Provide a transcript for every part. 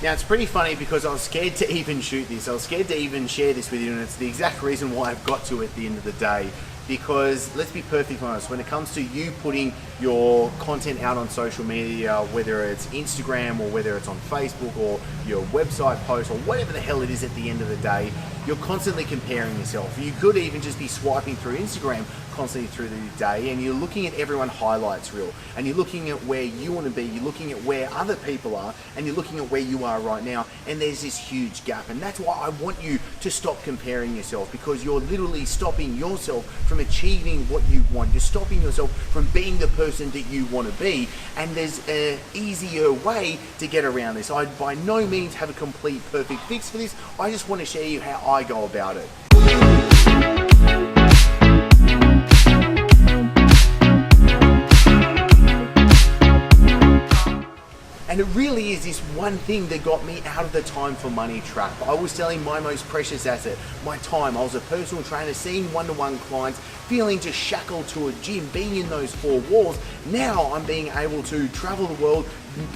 Now it's pretty funny because I was scared to even shoot this. I was scared to even share this with you, and it's the exact reason why I've got to at the end of the day. Because let's be perfectly honest, when it comes to you putting your content out on social media, whether it's Instagram or whether it's on Facebook or your website post or whatever the hell it is at the end of the day, you're constantly comparing yourself. You could even just be swiping through Instagram constantly through the day, and you're looking at everyone highlights reel, and you're looking at where you want to be, you're looking at where other people are, and you're looking at where you are right now, and there's this huge gap. And that's why I want you to stop comparing yourself, because you're literally stopping yourself from achieving what you want. You're stopping yourself from being the person that you want to be, and there's an easier way to get around this. I by no means have a complete perfect fix for this. I just want to share you how I go about it. And it really is this one thing that got me out of the time for money trap. I was selling my most precious asset, my time. I was a personal trainer, seeing one-to-one clients, feeling just shackled to a gym, being in those four walls. Now I'm being able to travel the world,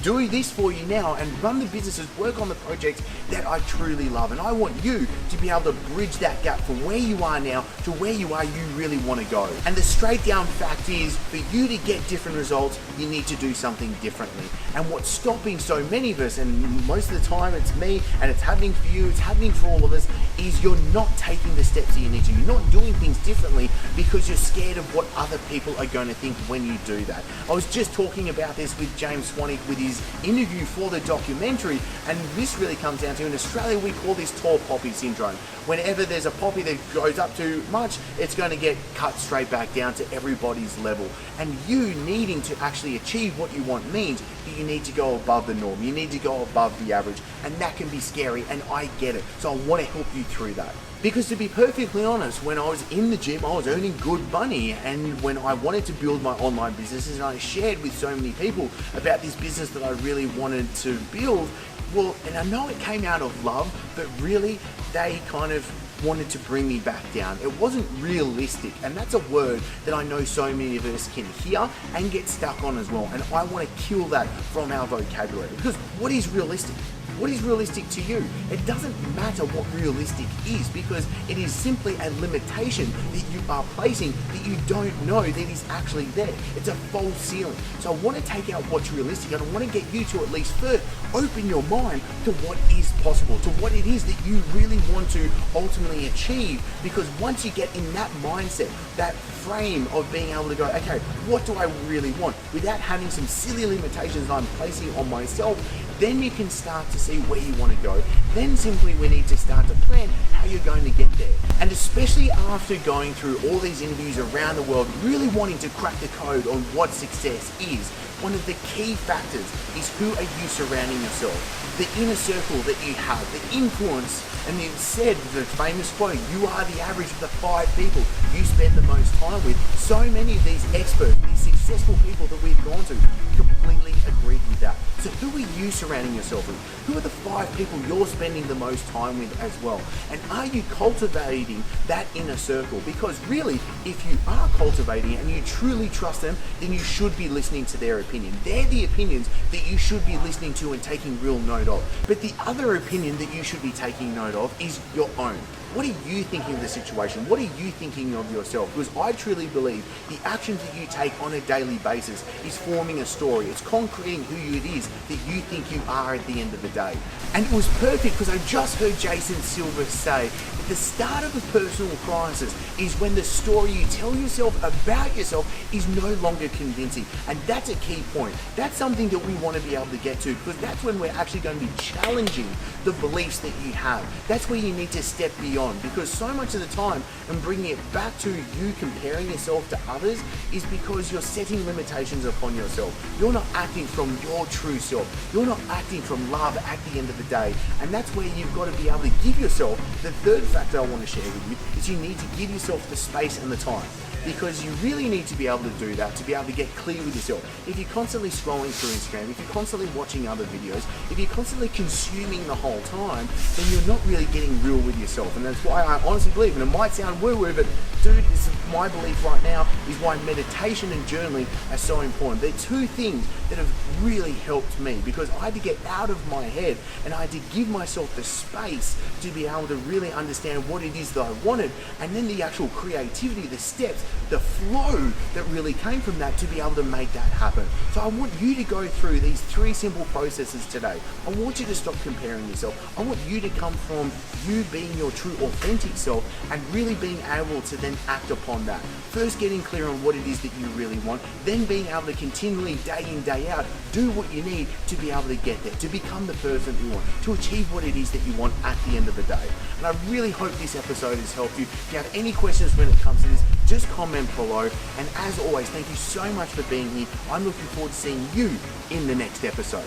do this for you now, and run the businesses, work on the projects that I truly love. And I want you to be able to bridge that gap from where you are now to where you really want to go. And the straight down fact is, for you to get different results, you need to do something differently. And what's stopping so many of us, and most of the time it's me, and it's happening for you, it's happening for all of us, is you're not taking the steps that you need to. You're not doing things differently because you're scared of what other people are going to think when you do that. I was just talking about this with James Swanwick with his interview for the documentary, and this really comes down to, in Australia we call this tall poppy syndrome. Whenever there's a poppy that goes up too much, it's going to get cut straight back down to everybody's level. And you needing to actually achieve what you want means that you need to go above the norm, you need to go above the average, and that can be scary, and I get it. So I want to help you through that. Because to be perfectly honest, when I was in the gym, I was earning good money, and when I wanted to build my online businesses, and I shared with so many people about this business that I really wanted to build, well, and I know it came out of love, but really they kind of wanted to bring me back down. It wasn't realistic, and that's a word that I know so many of us can hear and get stuck on as well, and I want to kill that from our vocabulary. Because what is realistic? What is realistic to you? It doesn't matter what realistic is, because it is simply a limitation that you are placing that you don't know that is actually there. It's a false ceiling. So I want to take out what's realistic, and I want to get you to at least first open your mind to what is possible, to what it is that you really want to ultimately achieve. Because once you get in that mindset, that frame of being able to go, okay, what do I really want, without having some silly limitations that I'm placing on myself, then you can start to see where you want to go. Then simply we need to start to plan how you're going to get there. And especially after going through all these interviews around the world, really wanting to crack the code on what success is, one of the key factors is, who are you surrounding yourself? The inner circle that you have, the influence. And it said, the famous quote, you are the average of the 5 people you spend the most time with. So many of these experts, these successful people that we've gone to, completely agreed with that. So who are you surrounding yourself with? Who are the 5 people you're spending the most time with as well? And are you cultivating that inner circle? Because really, if you are cultivating it and you truly trust them, then you should be listening to their opinion. They're the opinions that you should be listening to and taking real note of. But the other opinion that you should be taking note of is your own. What are you thinking of the situation? What are you thinking of yourself? Because I truly believe the actions that you take on a daily basis is forming a story. It's concreting who it is that you think you are at the end of the day. And it was perfect because I just heard Jason Silver say that the start of a personal crisis is when the story you tell yourself about yourself is no longer convincing. And that's a key point. That's something that we want to be able to get to, because that's when we're actually going to be challenging the beliefs that you have. That's where you need to step beyond, because so much of the time, and bringing it back to you comparing yourself to others, is because you're setting limitations upon yourself. You're not acting from your true self. You're not acting from love at the end of the day. And that's where you've got to be able to give yourself, the third factor I want to share with you, is you need to give yourself the space and the time. Because you really need to be able to do that, to be able to get clear with yourself. If you're constantly scrolling through Instagram, if you're constantly watching other videos, if you're constantly consuming the whole time, then you're not really getting real with yourself. And it's why I honestly believe, and it might sound woo-woo, but dude, this is my belief right now, is why meditation and journaling are so important. They're two things that have really helped me, because I had to get out of my head and I had to give myself the space to be able to really understand what it is that I wanted, and then the actual creativity, the steps, the flow that really came from that to be able to make that happen. So I want you to go through these 3 simple processes today. I want you to stop comparing yourself. I want you to come from you being your true authentic self and really being able to then act upon that. First getting clear on what it is that you really want, then being able to continually day in, day out, do what you need to be able to get there, to become the person that you want, to achieve what it is that you want at the end of the day. And I really hope this episode has helped you. If you have any questions when it comes to this, just comment below. And as always, thank you so much for being here. I'm looking forward to seeing you in the next episode.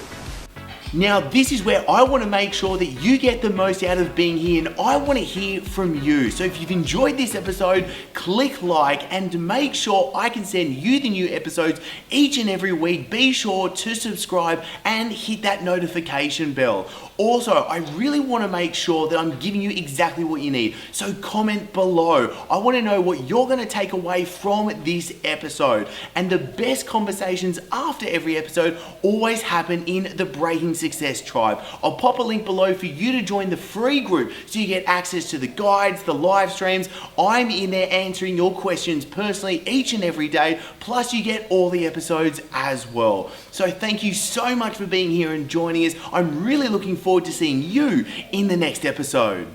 Now, this is where I want to make sure that you get the most out of being here, and I want to hear from you. So if you've enjoyed this episode, click like and make sure I can send you the new episodes each and every week. Be sure to subscribe and hit that notification bell. Also, I really want to make sure that I'm giving you exactly what you need. So comment below. I want to know what you're going to take away from this episode. And the best conversations after every episode always happen in the Breaking Success Tribe. I'll pop a link below for you to join the free group so you get access to the guides, the live streams. I'm in there answering your questions personally each and every day. Plus you get all the episodes as well. So thank you so much for being here and joining us. I'm really looking forward to seeing you in the next episode.